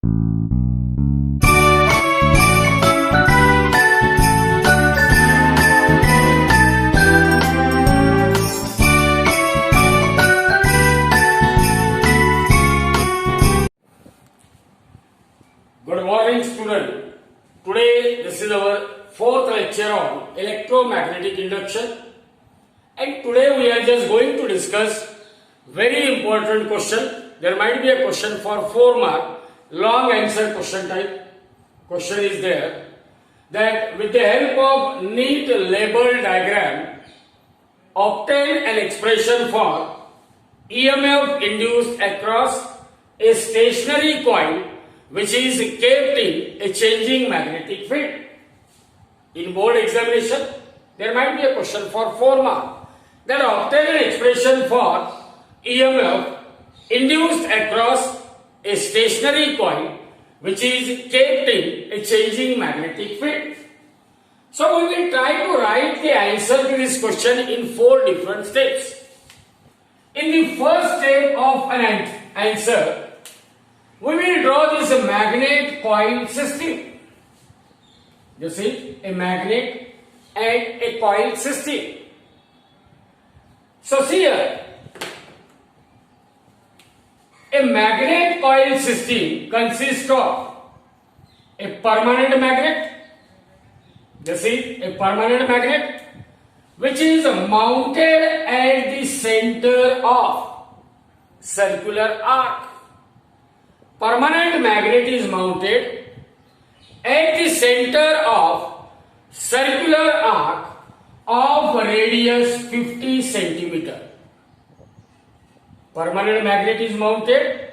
Good morning, student. Today this is our fourth lecture on electromagnetic induction, and today we are just going to discuss very important question. There might be a question for 4 mark, long answer question type. Question is there that with the help of neat label diagram, obtain an expression for EMF induced across a stationary coil which is kept in a changing magnetic field. In board examination, there might be a question for 4 mark that obtain an expression for EMF induced across a stationary coil which is kept in a changing magnetic field. So we will try to write the answer to this question in 4 different steps. In the first step of an answer, we will draw this magnet coil system. You see, a magnet and a coil system. So see here, a magnet coil system consists of a permanent magnet. You see, a permanent magnet which is mounted at the center of circular arc. Permanent magnet is mounted at the center of circular arc of radius 50 centimeter. Permanent magnet is mounted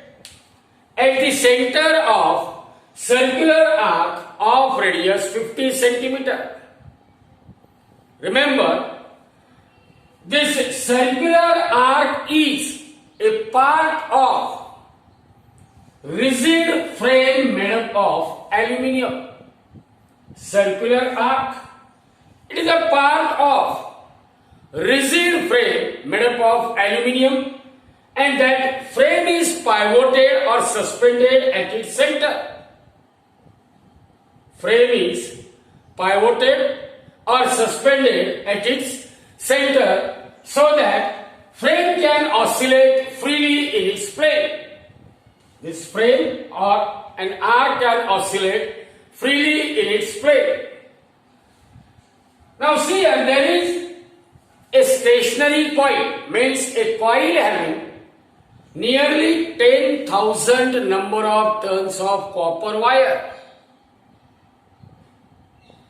at the center of circular arc of radius 50 centimeter. Remember, this circular arc is a part of rigid frame made up of aluminium. Circular arc, it is a part of rigid frame made up of aluminium, and that frame is pivoted or suspended at its center. Frame is pivoted or suspended at its center so that frame can oscillate freely in its plane. This frame or an arc can oscillate freely in its plane. Now see here, there is a stationary coil, means a coil having nearly 10,000 number of turns of copper wire.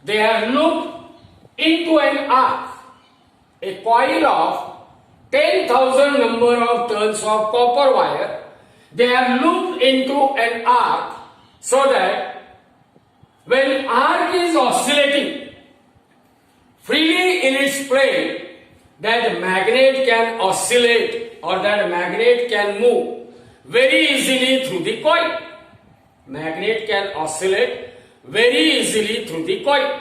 They are looped into an arc. A coil of 10,000 number of turns of copper wire, they are looped into an arc so that when arc is oscillating freely in its plane, that magnet can oscillate or that magnet can move very easily through the coil. Magnet can oscillate very easily through the coil.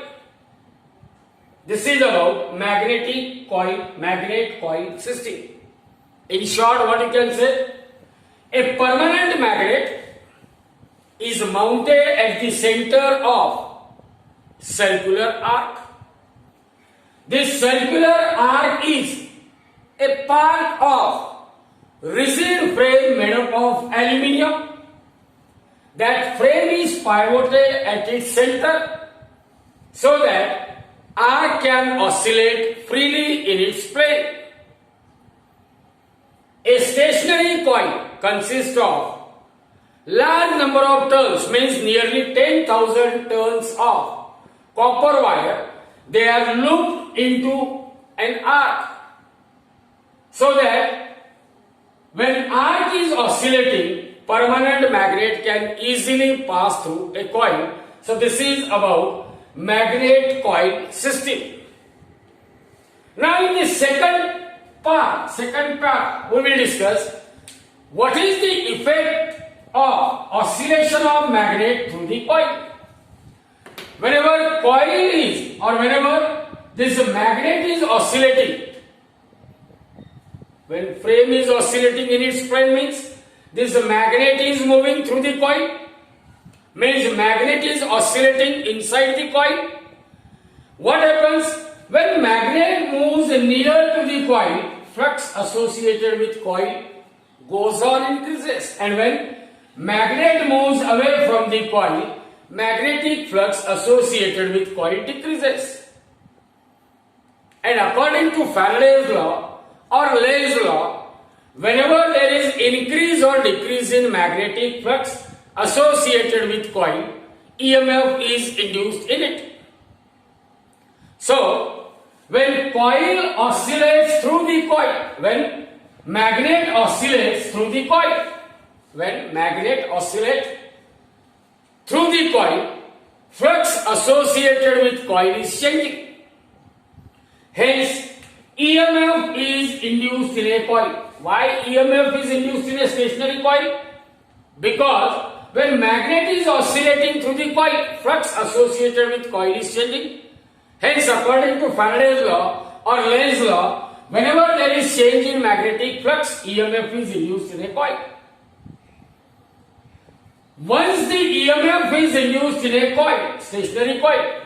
This is about magnet coil system. In short, what you can say? A permanent magnet is mounted at the center of circular arc. This circular arc is a part of rigid frame made up of aluminium. That frame is pivoted at its center so that arc can oscillate freely in its plane. A stationary coil consists of large number of turns, means nearly 10,000 turns of copper wire. They are looped into an arc so that when arc is oscillating, permanent magnet can easily pass through a coil. So this is about magnet coil system. Now in the second part, we will discuss what is the effect of oscillation of magnet through the coil. Whenever coil is or whenever this magnet is oscillating, when frame is oscillating in its plane, means this magnet is moving through the coil. means magnet is oscillating inside the coil. What happens when magnet moves near to the coil? Flux associated with coil goes on increases, and when magnet moves away from the coil, magnetic flux associated with coil decreases. And according to Faraday's law or Lenz's law, whenever there is increase or decrease in magnetic flux associated with coil, EMF is induced in it. So, when coil oscillates through the coil, when magnet oscillates through the coil, when magnet oscillates through the coil, flux associated with coil is changing. Hence, EMF is induced in a coil. Why EMF is induced in a stationary coil? Because when magnet is oscillating through the coil, flux associated with coil is changing. Hence, according to Faraday's law or Lenz's law, whenever there is change in magnetic flux, EMF is induced in a coil. Once the EMF is induced in a coil, stationary coil,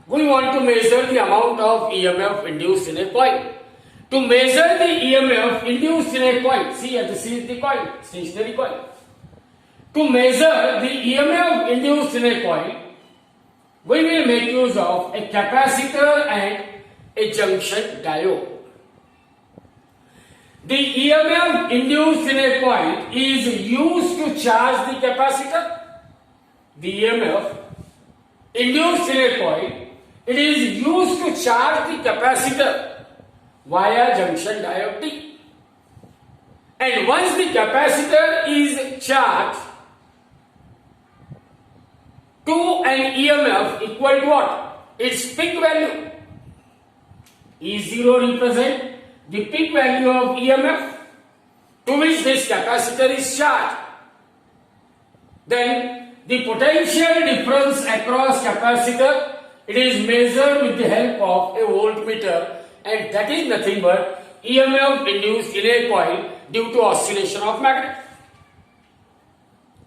we want to measure the amount of EMF induced in a coil. To measure the EMF induced in a coil, see this is the coil, stationary coil. To measure the EMF induced in a coil, we will make use of a capacitor and a junction diode. The EMF induced in a coil is used to charge the capacitor. The EMF induced in a coil, it is used to charge the capacitor via junction diode T. And once the capacitor is charged to an EMF equal to what? Its peak value. E0 represents the peak value of EMF to which this capacitor is charged. Then the potential difference across capacitor, it is measured with the help of a voltmeter, and that is nothing but EMF induced in a coil due to oscillation of magnet.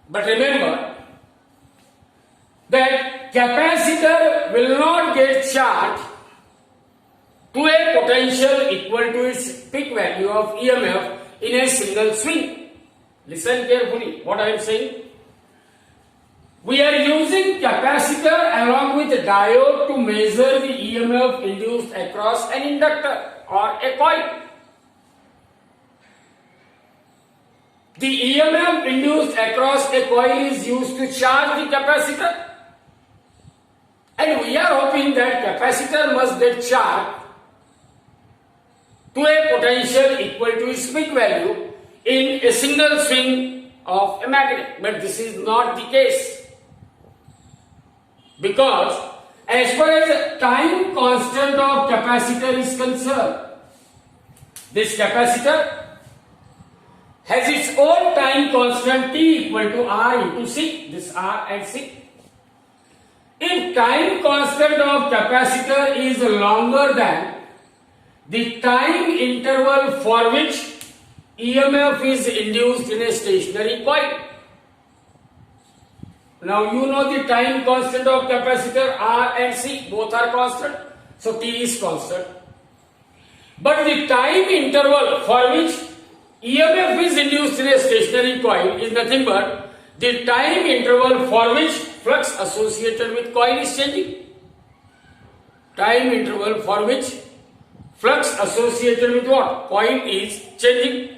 But remember that capacitor will not get charged to a potential equal to its peak value of EMF in a single swing. Listen carefully what I am saying. We are using capacitor along with diode to measure the EMF induced across an inductor or a coil. The EMF induced across a coil is used to charge the capacitor, and we are hoping that capacitor must get charged to a potential equal to its peak value in a single swing of a magnet. But this is not the case, because as far as the time constant of capacitor is concerned, this capacitor has its own time constant T equal to R into C, this R and C. If time constant of capacitor is longer than the time interval for which EMF is induced in a stationary coil. Now you know the time constant of capacitor R and C, both are constant, so T is constant. But the time interval for which EMF is induced in a stationary coil is nothing but the time interval for which flux associated with coil is changing. Time interval for which flux associated with what? Coil is changing.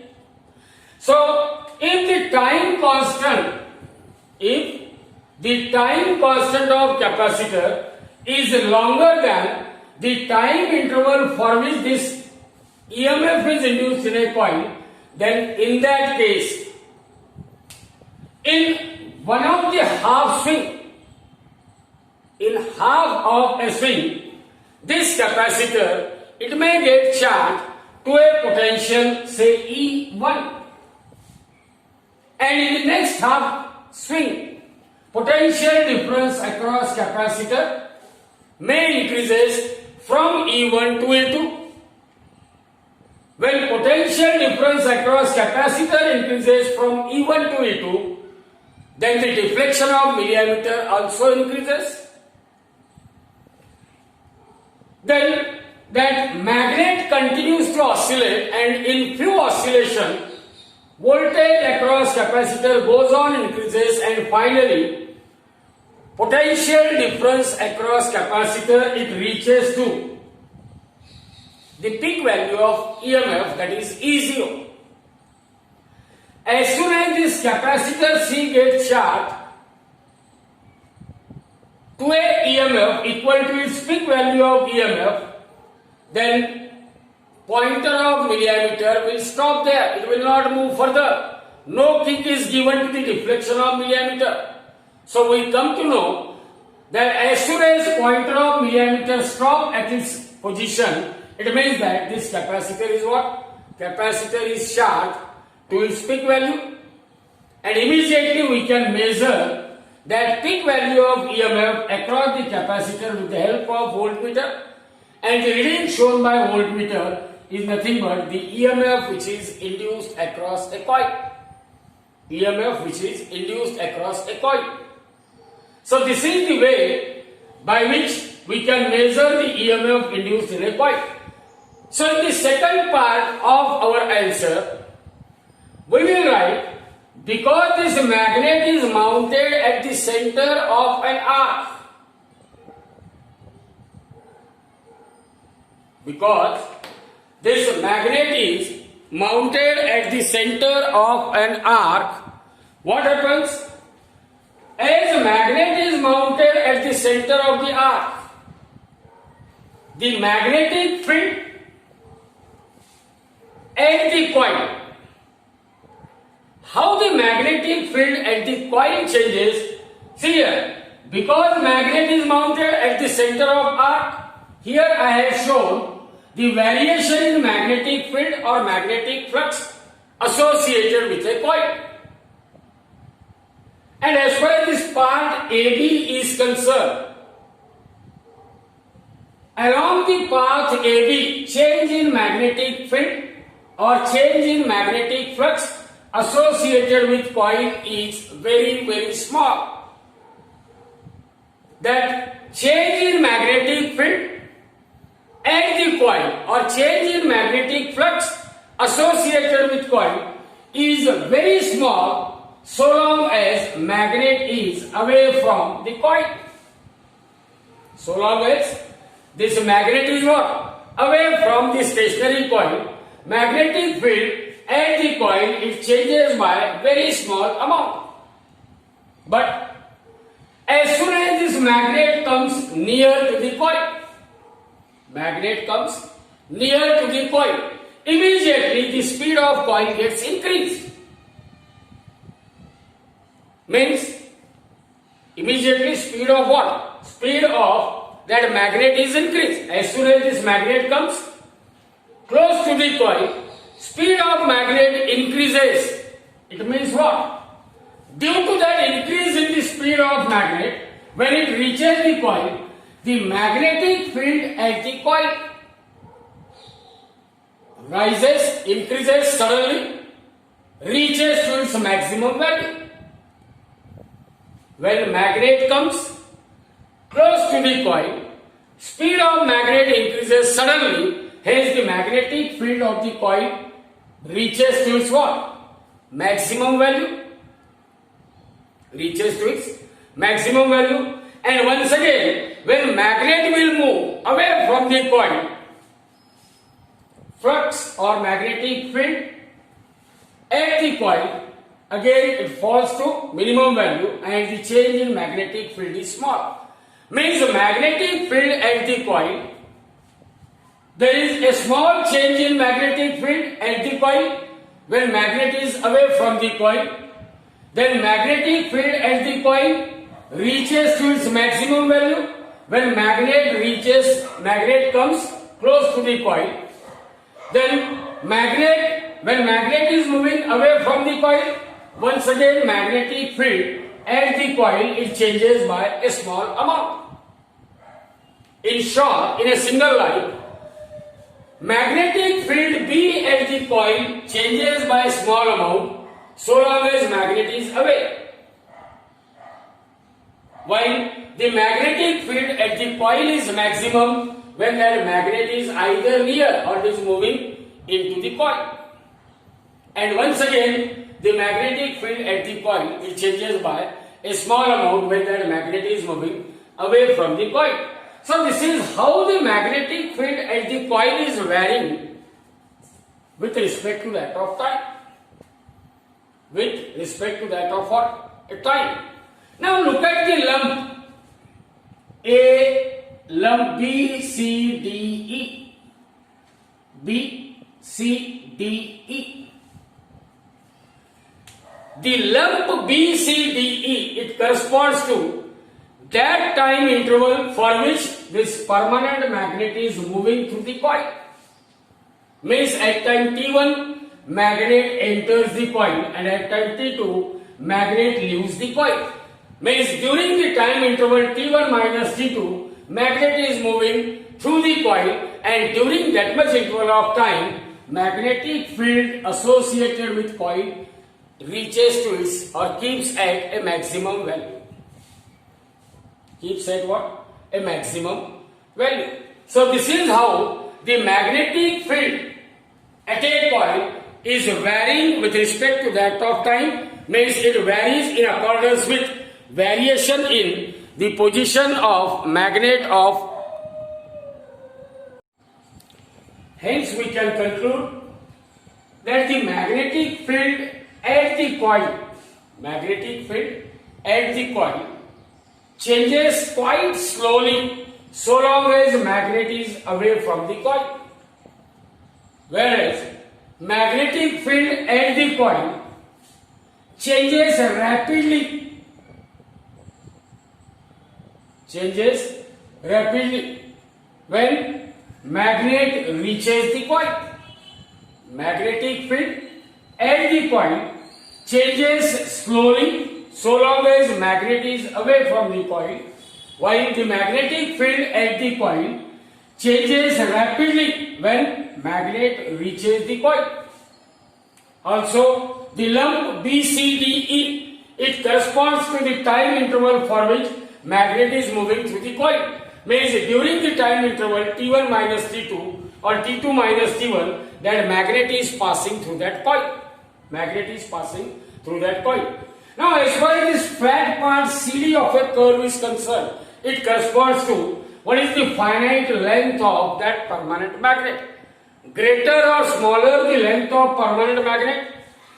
So, if the time constant of capacitor is longer than the time interval for which this EMF is induced in a coil, then in that case, in one of the half swing, in half of a swing, this capacitor, it may get charged to a potential, say E1. And in the next half swing, potential difference across capacitor may increases from E1 to E2. When potential difference across capacitor increases from E1 to E2, then the deflection of milliammeter also increases. Then that magnet continues to oscillate, and in few oscillation, voltage across capacitor goes on increases, and finally potential difference across capacitor it reaches to the peak value of EMF, that is E0. As soon as this capacitor C gets charged to a EMF equal to its peak value of EMF, then pointer of milliammeter will stop there. It will not move further. No kick is given to the deflection of milliammeter. So we come to know that as soon as pointer of milliammeter stop at its position, it means that this capacitor is what? Capacitor is charged to its peak value, and immediately we can measure that peak value of EMF across the capacitor with the help of voltmeter, and the reading shown by voltmeter is nothing but the EMF which is induced across a coil. EMF which is induced across a coil. So this is the way by which we can measure the EMF induced in a coil. So in the second part of our answer, we will write, because this magnet is mounted at the center of an arc, because this magnet is mounted at the center of an arc, what happens? As the magnet is mounted at the center of the arc, the magnetic field at the coil. How the magnetic field at the coil changes? See here, because magnet is mounted at the center of arc, here I have shown the variation in magnetic field or magnetic flux associated with a coil. And as far as this part AB is concerned, along the path AB, change in magnetic field or change in magnetic flux associated with coil is very, very small. That change in magnetic field at the coil or change in magnetic flux associated with coil is very small so long as magnet is away from the coil. So long as this magnet is what? Away from the stationary coil, magnetic field at the coil it changes by very small amount. But as soon as this magnet comes near to the coil, immediately the speed of coil gets increased. Means immediately speed of what? Speed of that magnet is increased. As soon as this magnet comes close to the coil, speed of magnet increases. It means what? Due to that increase in the speed of magnet, when it reaches the coil, the magnetic field at the coil rises, increases suddenly, reaches to its maximum value. When magnet comes close to the coil, speed of magnet increases suddenly, hence the magnetic field of the coil reaches to its what? Maximum value. Reaches to its maximum value. And once again, when magnet will move away from the coil, flux or magnetic field at the coil, again it falls to minimum value and the change in magnetic field is small. Means the magnetic field at the coil, there is a small change in magnetic field at the coil when magnet is away from the coil. Then magnetic field at the coil reaches to its maximum value when magnet comes close to the coil. Then when magnet is moving away from the coil, once again magnetic field at the coil it changes by a small amount. In short, in a single line, magnetic field B at the coil changes by a small amount so long as magnet is away. while the magnetic field at the coil is maximum when that magnet is either near or it is moving into the coil. And once again, the magnetic field at the coil it changes by a small amount when that magnet is moving away from the coil. So this is how the magnetic field at the coil is varying with respect to that of time. With respect to that of what? A time. Now look at the lump. A lump B, C, D, E. B, C, D, E. The lump B, C, D, E, it corresponds to that time interval for which this permanent magnet is moving through the coil. Means at time T1, magnet enters the coil, and at time T2, magnet leaves the coil. Means during the time interval T1 minus T2, magnet is moving through the coil, and during that much interval of time, magnetic field associated with coil reaches to its or keeps at a maximum value. Keeps at what? A maximum value. So this is how the magnetic field at a coil is varying with respect to that of time. Means it varies in accordance with variation in the position of magnet of. Hence we can conclude that the magnetic field at the coil changes quite slowly so long as magnet is away from the coil. Whereas magnetic field at the coil changes rapidly when magnet reaches the coil. Magnetic field at the coil changes slowly so long as magnet is away from the coil, while the magnetic field at the coil changes rapidly when magnet reaches the coil. Also, the lump BCDE, it corresponds to the time interval for which magnet is moving through the coil. Means during the time interval T1 minus T2 or T2 minus T1, that magnet is passing through that coil. Now, as far as this flat part CD of a curve is concerned, it corresponds to what is the finite length of that permanent magnet. Greater or smaller the length of permanent magnet,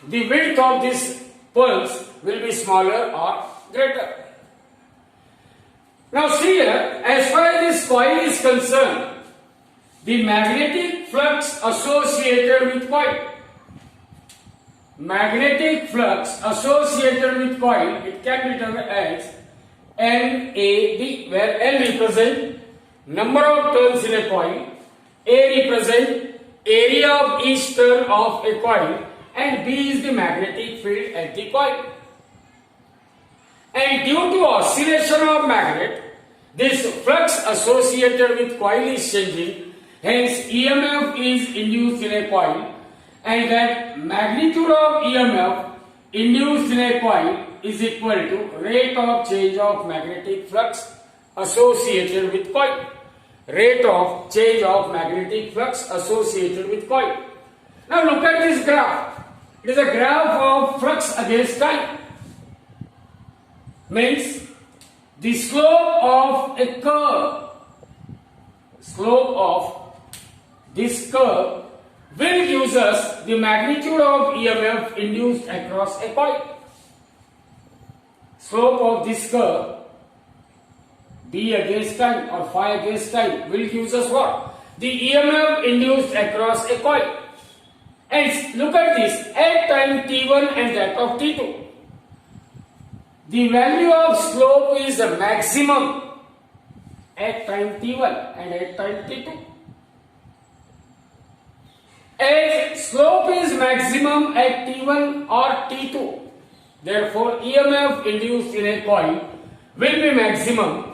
the width of this pulse will be smaller or greater. Now see here, as far as this coil is concerned, the magnetic flux associated with coil, it can be termed as NAD, where N represents number of turns in a coil, A represents area of each turn of a coil, and B is the magnetic field at the coil. And due to oscillation of magnet, this flux associated with coil is changing, hence EMF is induced in a coil, and that magnitude of EMF induced in a coil is equal to rate of change of magnetic flux associated with coil. Rate of change of magnetic flux associated with coil. Now look at this graph. It is a graph of flux against time. Means the slope of a curve, this curve will give us the magnitude of EMF induced across a coil. Slope of this curve, D against time or phi against time, will give us what? The EMF induced across a coil. And look at this, at time T1 and that of T2. The value of slope is the maximum at time T1 and at time T2. As slope is maximum at T1 or T2, therefore EMF induced in a coil will be maximum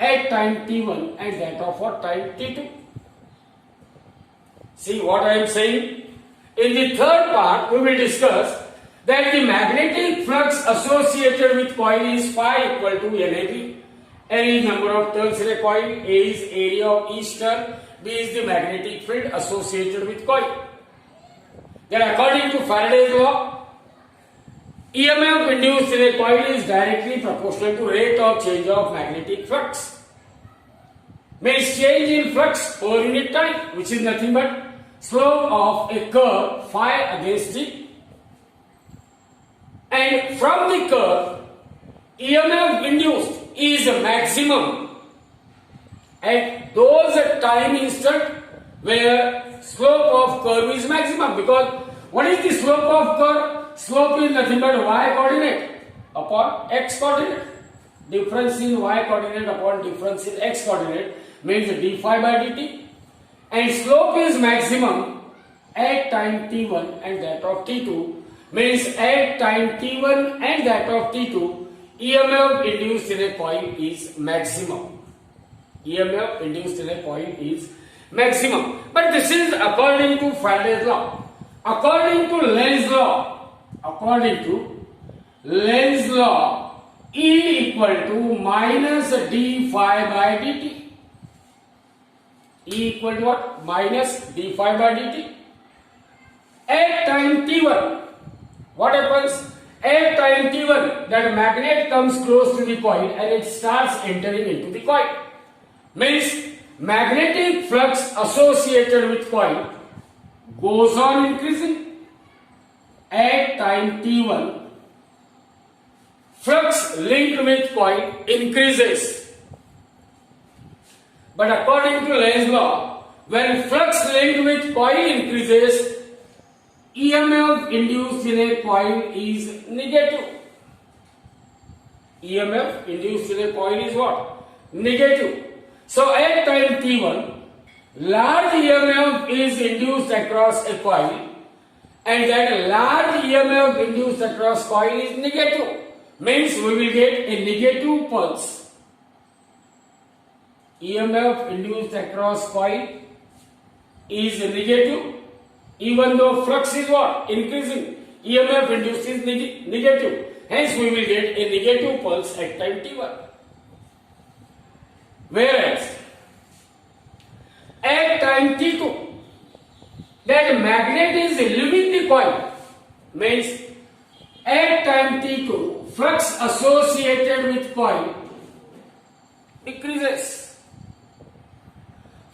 at time T1 and that of what time T2. See what I am saying? In the third part we will discuss that the magnetic flux associated with coil is phi equal to NAB. N is number of turns in a coil, A is area of each turn, B is the magnetic field associated with coil. Then according to Faraday's law, EMF induced in a coil is directly proportional to rate of change of magnetic flux. Means change in flux per unit time, which is nothing but slope of a curve phi against t. And from the curve, EMF induced is maximum at those time instant where slope of curve is maximum. Because what is the slope of curve? Slope is nothing but y coordinate upon x coordinate. Difference in y coordinate upon difference in x coordinate means d phi by dt. And slope is maximum at time t1 and that of t2, means at time t1 and that of t2, EMF induced in a coil is maximum. EMF induced in a coil is maximum. But this is according to Faraday's law. According to Lenz's law, E equal to minus d phi by dt. E equal to what? Minus d phi by dt. At time t1, what happens? At time t1, that magnet comes close to the coil and it starts entering into the coil. Means magnetic flux associated with coil goes on increasing. At time t1, flux linked with coil increases. But according to Lenz's law, when flux linked with coil increases, EMF induced in a coil is negative. EMF induced in a coil is what? Negative. So at time t1, large EMF is induced across a coil, and that large EMF induced across coil is negative. Means we will get a negative pulse. EMF induced across coil is negative. Even though flux is what? Increasing. EMF induced is negative. Hence we will get a negative pulse at time t1. Whereas at time t2, that magnet is leaving the coil. Means at time t2, flux associated with coil decreases.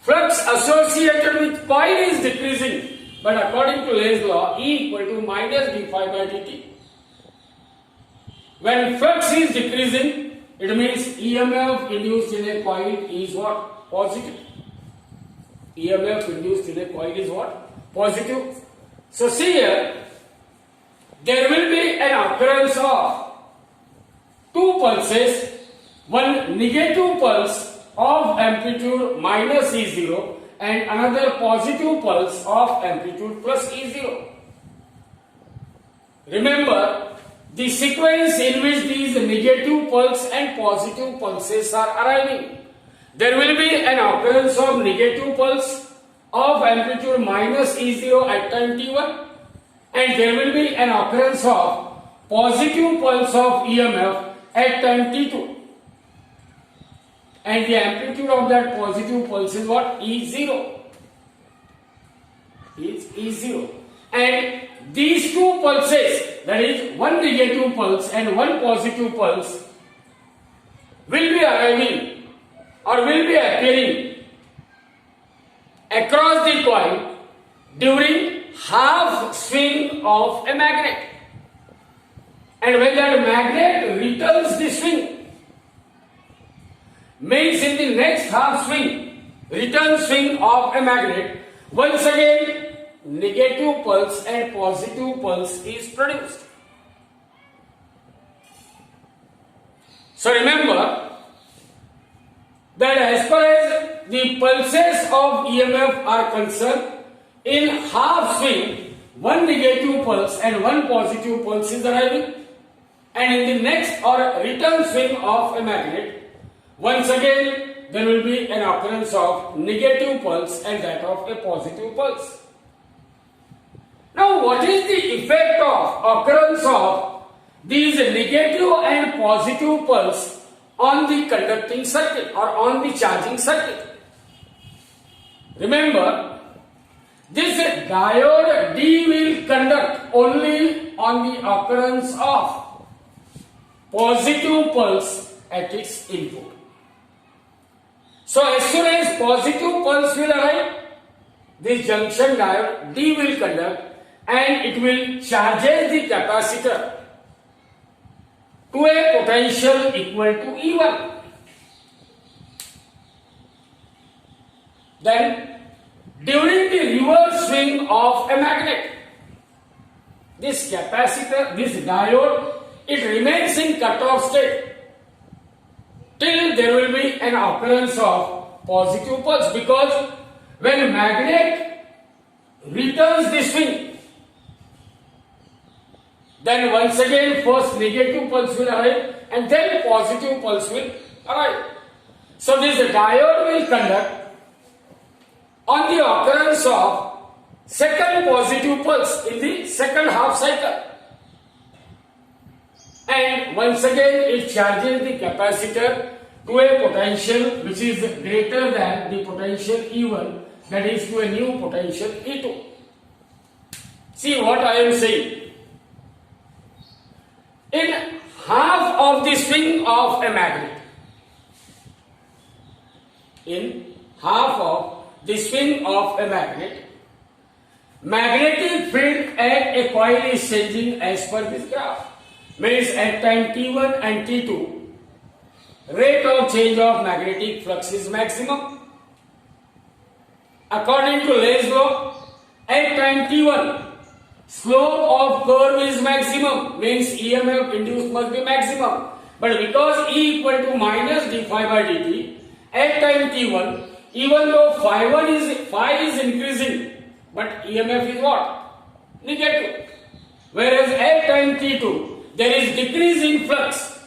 Flux associated with coil is decreasing. But according to Lenz's law, E equal to minus d phi by dt. When flux is decreasing, it means EMF induced in a coil is what? Positive. EMF induced in a coil is what? Positive. So see here, there will be an occurrence of two pulses, one negative pulse of amplitude minus E0 and another positive pulse of amplitude plus E0. Remember the sequence in which these negative pulse and positive pulses are arriving. There will be an occurrence of negative pulse of amplitude minus E0 at time t1, and there will be an occurrence of positive pulse of EMF at time t2. And the amplitude of that positive pulse is what? E0. Is E0. And these two pulses, that is one negative pulse and one positive pulse, will be arriving or will be appearing across the coil during half swing of a magnet. And when that magnet returns the swing, means in the next half swing, return swing of a magnet, once again negative pulse and positive pulse is produced. So remember that as far as the pulses of EMF are concerned, in half swing, one negative pulse and one positive pulse is arriving, and in the next or return swing of a magnet, once again there will be an occurrence of negative pulse and that of a positive pulse. Now Now what is the effect of occurrence of these negative and positive pulse on the conducting circuit or on the charging circuit? Remember, this diode D will conduct only on the occurrence of positive pulse at its input. So as soon as positive pulse will arrive, this junction diode D will conduct and it will charge the capacitor to a potential equal to E1. Then during the reverse swing of a magnet, this capacitor, this diode, it remains in cut-off state till there will be an occurrence of positive pulse, because when magnet returns the swing, then once again first negative pulse will arrive and then positive pulse will arrive. So this diode will conduct on the occurrence of second positive pulse in the second half cycle, and once again it charges the capacitor to a potential which is greater than the potential E1, that is to a new potential E2. See what I am saying. In half of the swing of a magnet, in half of the swing of a magnet, magnetic field at a coil is changing as per this graph. Means at time T1 and T2, rate of change of magnetic flux is maximum. According to Lenz's law, at time T1, slope of curve is maximum, means EMF induced must be maximum. But because E equal to minus d phi by dt, at time T1, even though phi is increasing, but EMF is what? Negative. Whereas at time T2, there is decrease in flux,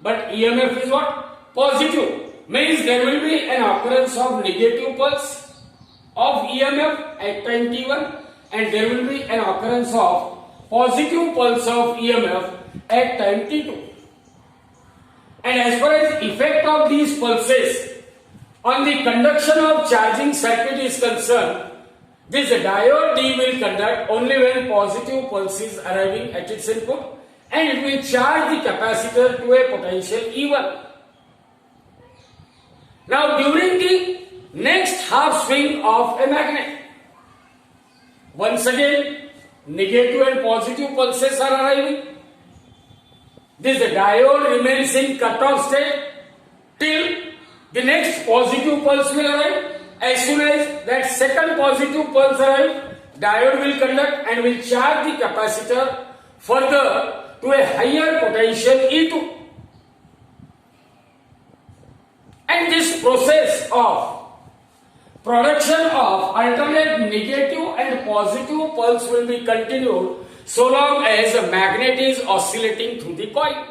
but EMF is what? Positive. Means there will be an occurrence of negative pulse of EMF at time T1, and there will be an occurrence of positive pulse of EMF at time T2. And as far as effect of these pulses on the conduction of charging circuit is concerned, this diode D will conduct only when positive pulse is arriving at its input, and it will charge the capacitor to a potential E1. Now during the next half swing of a magnet, once again negative and positive pulses are arriving. This diode remains in cut-off state till the next positive pulse will arrive. As soon as that second positive pulse arrives, diode will conduct and will charge the capacitor further to a higher potential E2. And this process of production of alternate negative and positive pulse will be continued so long as the magnet is oscillating through the coil.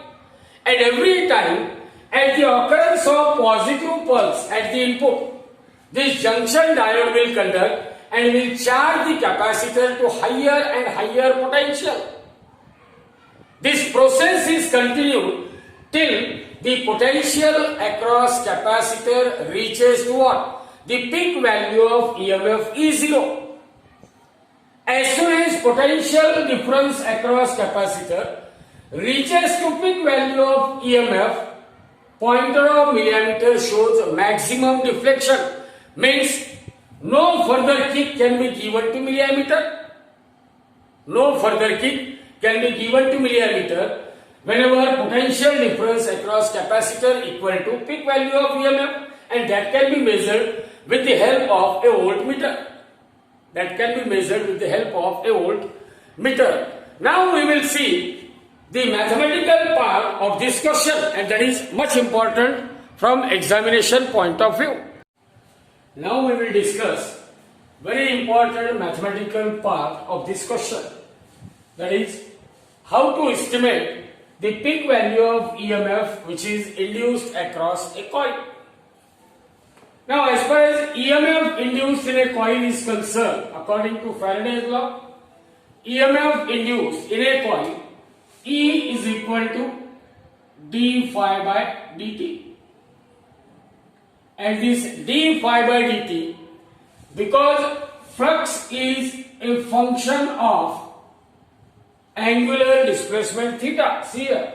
And every time at the occurrence of positive pulse at the input, this junction diode will conduct and will charge the capacitor to higher and higher potential. This process is continued till the potential across capacitor reaches to what? The peak value of EMF is 0. As soon as potential difference across capacitor reaches to peak value of EMF, pointer of milliammeter shows maximum deflection. Means no further kick can be given to milliammeter. No further kick can be given to milliammeter whenever potential difference across capacitor equal to peak value of EMF, and that can be measured with the help of a voltmeter. That can be measured with the help of a voltmeter. Now we will see the mathematical part of this question, and that is much important from examination point of view. Now we will discuss very important mathematical part of this question, that is how to estimate the peak value of EMF which is induced across a coil. Now as far as EMF induced in a coil is concerned, according to Faraday's law, EMF induced in a coil E is equal to d phi by dt. And this d phi by dt, because flux is a function of angular displacement theta. See here,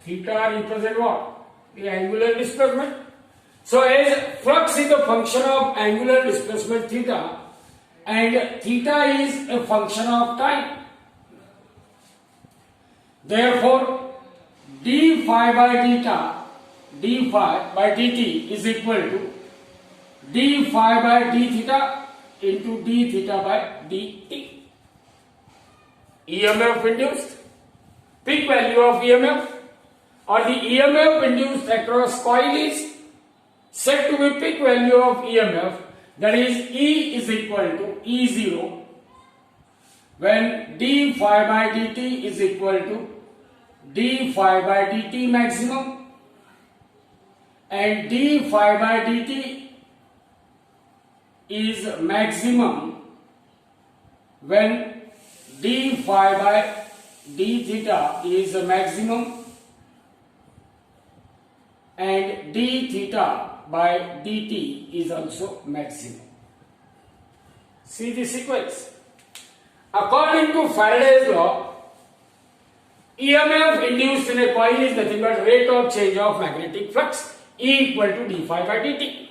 theta represent what? The angular displacement. So as flux is a function of angular displacement theta and theta is a function of time, therefore d phi by theta, d phi by dt is equal to d phi by d theta into d theta by dt. EMF induced, peak value of EMF or the EMF induced across coil is said to be peak value of EMF, that is E is equal to E0 when d phi by dt is equal to d phi by dt maximum, and d phi by dt is maximum when d phi by d theta is maximum and d theta by dt is also maximum. See the sequence. According to Faraday's law, EMF induced in a coil is nothing but rate of change of magnetic flux E equal to d phi by dt.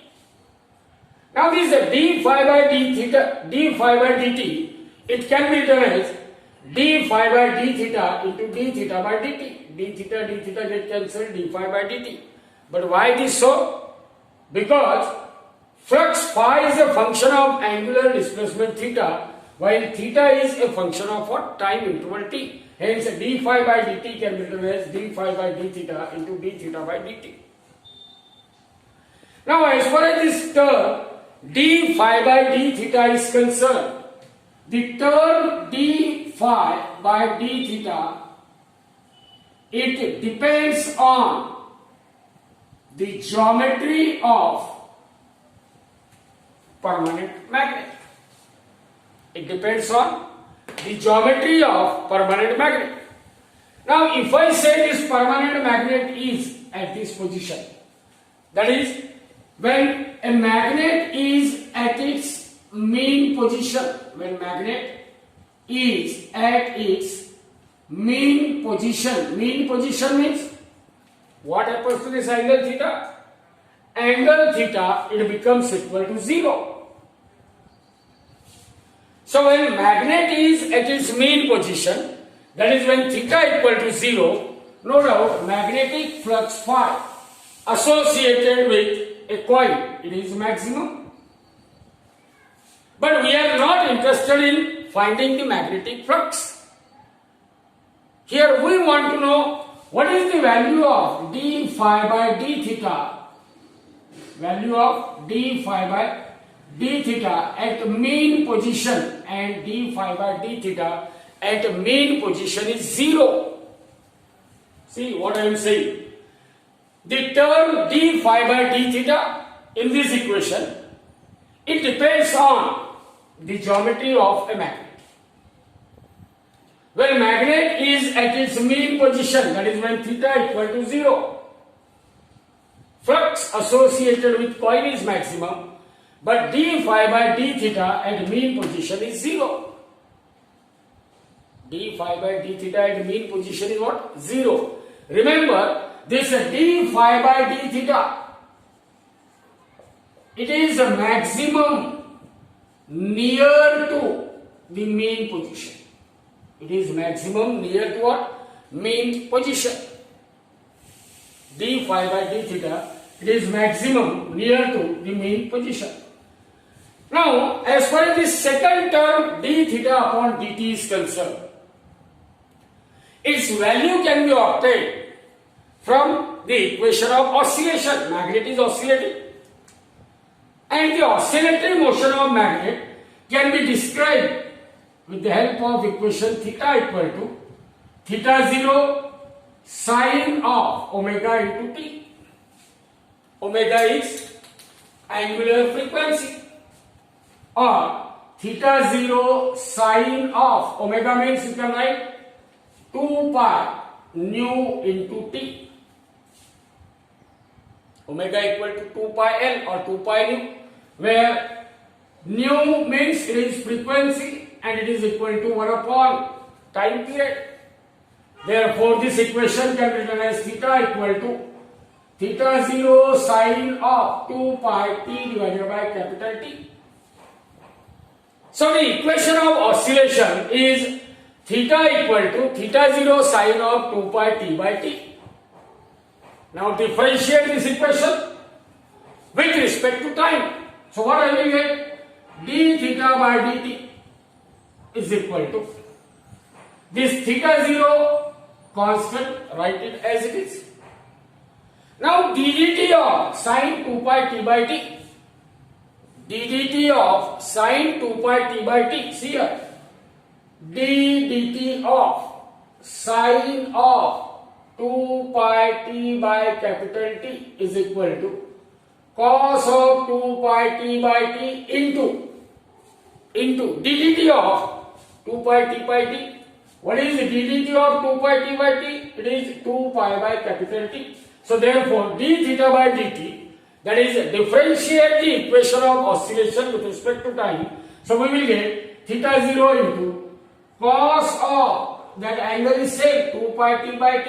Now this d phi by d theta, d phi by dt, it can be written as d phi by d theta into d theta by dt. D theta get cancelled, d phi by dt. But why this so? Because flux phi is a function of angular displacement theta, while theta is a function of what? Time interval t. Hence d phi by dt can be written as d phi by d theta into d theta by dt. Now as far as this term d phi by d theta is concerned, the term d phi by d theta, it depends on the geometry of permanent magnet. It depends on the geometry of permanent magnet. Now if I say this permanent magnet is at this position, that is when a magnet is at its mean position, when magnet is at its mean position means what happens to this angle theta? Angle theta, it becomes equal to 0. So when magnet is at its mean position, that is when theta equal to 0, no doubt magnetic flux phi associated with a coil, it is maximum. But we are not interested in finding the magnetic flux. Here we want to know what is the value of d phi by d theta, value of d phi by d theta at mean position, and d phi by d theta at mean position is 0. See what I am saying? The term d phi by d theta in this equation, it depends on the geometry of a magnet. When magnet is at its mean position, that is when theta equal to 0, flux associated with coil is maximum, but d phi by d theta at mean position is 0. D phi by d theta at mean position is what? 0. Remember, this d phi by d theta, it is a maximum near to the mean position. It is maximum near to what? Mean position. D phi by d theta, it is maximum near to the mean position. Now, as far as the second term d theta upon dt is concerned, its value can be obtained from the equation of oscillation. Magnet is oscillating, and the oscillatory motion of magnet can be described with the help of equation theta equal to theta 0 sine of omega into t. Omega is angular frequency, or theta 0 sine of omega means you can write 2 pi nu into t. Omega equal to 2 pi L or 2 pi nu, where nu means it is frequency and it is equal to 1 upon time period. Therefore, this equation can be written as theta equal to theta 0 sine of 2 pi t divided by capital T. So, the equation of oscillation is theta equal to theta 0 sine of 2 pi t by t. Now differentiate this equation with respect to time. So what I will get? D theta by dt is equal to this theta 0 constant, write it as it is. Now ddt of sine 2 pi t by t, ddt of sine 2 pi t by t, see here, ddt of sine of 2 pi t by capital T is equal to cos of 2 pi t by t into ddt of 2 pi t by t. What is the ddt of 2 pi t by t? It is 2 pi by capital T. So therefore d theta by dt, that is differentiate the equation of oscillation with respect to time. So we will get theta 0 into cos of that angle is same 2 pi t by t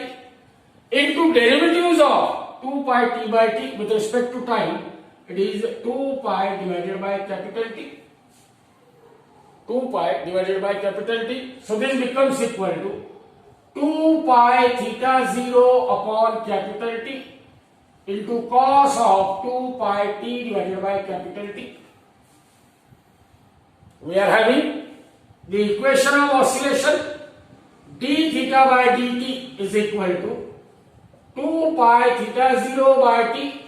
into derivatives of 2 pi t by t with respect to time, it is 2 pi divided by capital T. 2 pi divided by capital T. So this becomes equal to 2 pi theta 0 upon capital T into cos of 2 pi t divided by capital T. We are having the equation of oscillation d theta by dt is equal to 2 pi theta 0 by t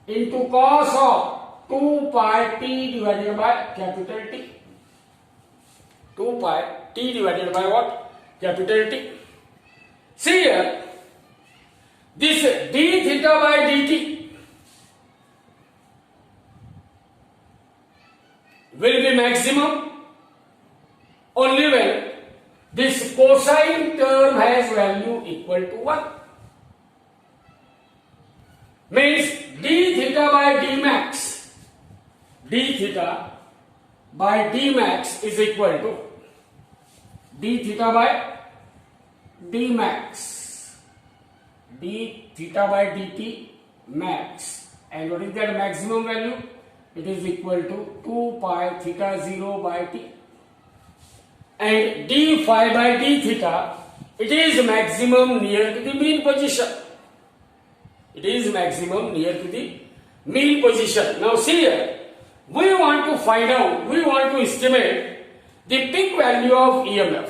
into cos of 2 pi t divided by capital T. 2 pi t divided by what? Capital T. See here, this d theta by dt will be maximum only when this cosine term has value equal to 1. Means d theta by d max, d theta by d max is equal to d theta by d max, d theta by dt max, and what is that maximum value? It is equal to 2 pi theta 0 by t, and d phi by d theta, it is maximum near to the mean position. It is maximum near to the mean position. Now see here, we want to find out, we want to estimate the peak value of EMF,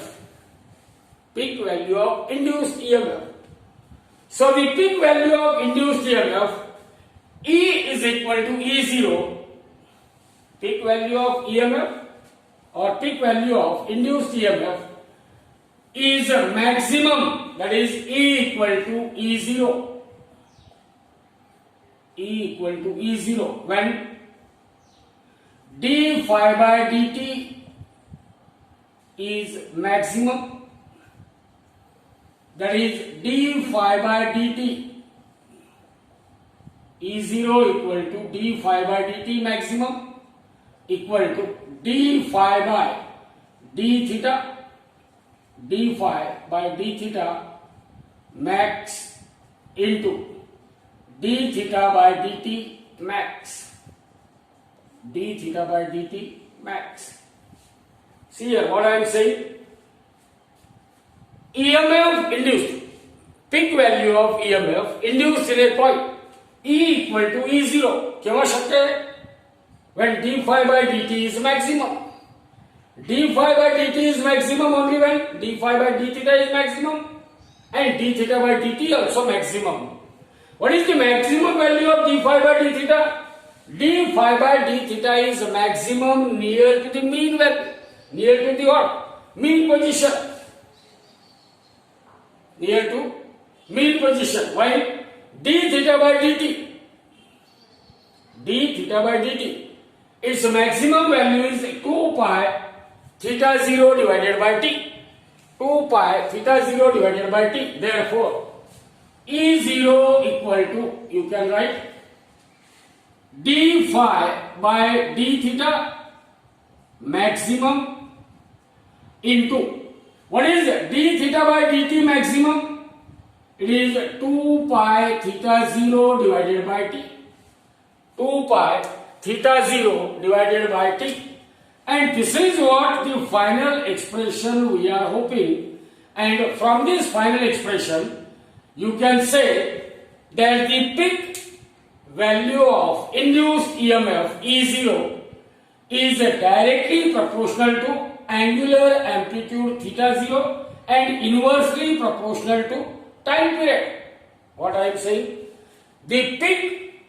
peak value of induced EMF. So the peak value of induced EMF, E is equal to E0, peak value of EMF or peak value of induced EMF is maximum, that is E equal to E0. E equal to E0 when d phi by dt is maximum, that is d phi by dt E0 equal to d phi by dt maximum equal to d phi by d theta, d phi by d theta max into d theta by dt max, d theta by dt max. See here what I am saying. EMF induced, peak value of EMF induced in a coil E equal to E0 केव्हा शक्य आहे? When d phi by dt is maximum. d phi by dt is maximum only when d phi by d theta is maximum and d theta by dt also maximum. What is the maximum value of d phi by d theta? d phi by d theta is maximum near to the mean value, near to the what? Mean position. Near to mean position. While d theta by dt, d theta by dt, its maximum value is 2 pi theta 0 divided by t. 2 pi theta 0 divided by t. Therefore, E0 equal to, you can write d phi by d theta maximum into, what is d theta by dt maximum? It is 2 pi theta 0 divided by t. 2 pi theta 0 divided by t. And this is what the final expression we are hoping. And from this final expression, you can say that the peak value of induced EMF E0 is directly proportional to angular amplitude theta 0 and inversely proportional to time period. What I am saying? The peak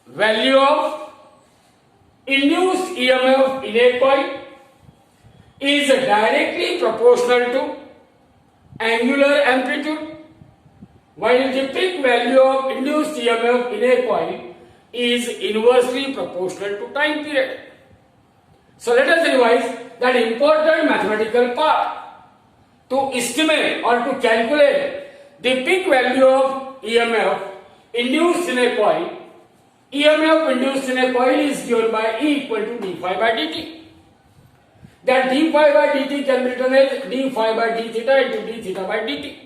value of induced EMF in a coil is directly proportional to angular amplitude, while the peak value of induced EMF in a coil is inversely proportional to time period. So let us revise that important mathematical part. To estimate or to calculate the peak value of EMF induced in a coil, EMF induced in a coil is given by E equal to d phi by dt. That d phi by dt can be written as d phi by d theta into d theta by dt.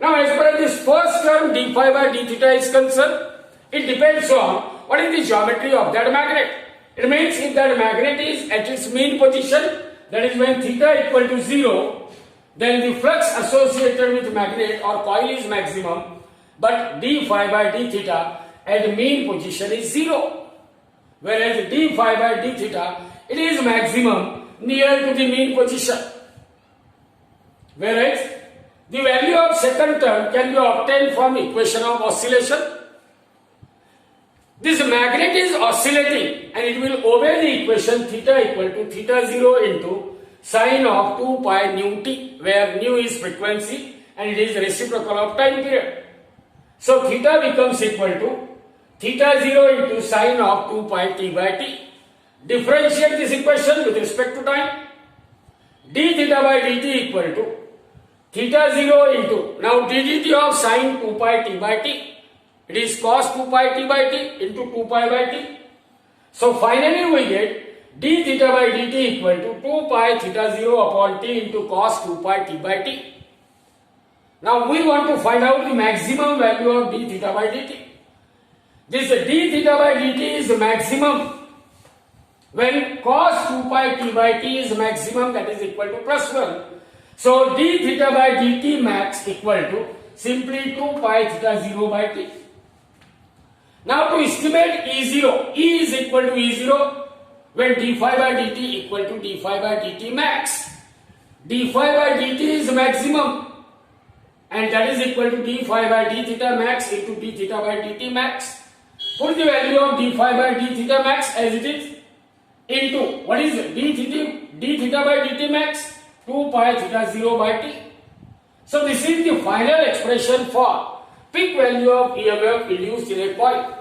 Now, as far as this first term d phi by d theta is concerned, it depends on what is the geometry of that magnet. It means if that magnet is at its mean position, that is when theta equal to 0, then the flux associated with magnet or coil is maximum, but d phi by d theta at mean position is 0. Whereas d phi by d theta, it is maximum near to the mean position. Whereas the value of second term can be obtained from equation of oscillation. This magnet is oscillating and it will obey the equation theta equal to theta 0 into sine of 2 pi nu t, where nu is frequency and it is reciprocal of time period. So theta becomes equal to theta 0 into sine of 2 pi t by t. Differentiate this equation with respect to time. D theta by dt equal to theta 0 into, now ddt of sine 2 pi t by t. It is cos 2 pi t by t into 2 pi by t. So finally we get d theta by dt equal to 2 pi theta 0 upon t into cos 2 pi t by t. Now we want to find out the maximum value of d theta by dt. This d theta by dt is maximum when cos 2 pi t by t is maximum, that is equal to plus 1. So d theta by dt max equal to simply 2 pi theta 0 by t. Now to estimate E0, E is equal to E0 when d phi by dt equal to d phi by dt max. D phi by dt is maximum and that is equal to d phi by d theta max into d theta by dt max. Put the value of d phi by d theta max as it is into, what is it? D theta by dt max, 2 pi theta 0 by t. So this is the final expression for peak value of EMF induced in a coil,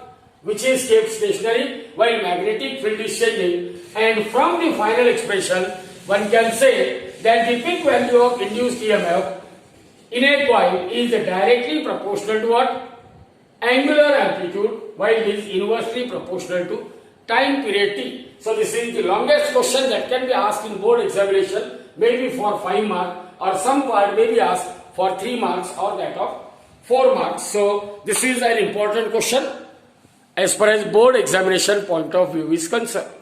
which is kept stationary while magnetic field is changing. And from the final expression, one can say that the peak value of induced EMF in a coil is directly proportional to what? Angular amplitude, while it is inversely proportional to time period t. So this is the longest question that can be asked in board examination, maybe for 5 marks, or some part may be asked for 3 marks or that of 4 marks. So this is an important question as far as board examination point of view is concerned.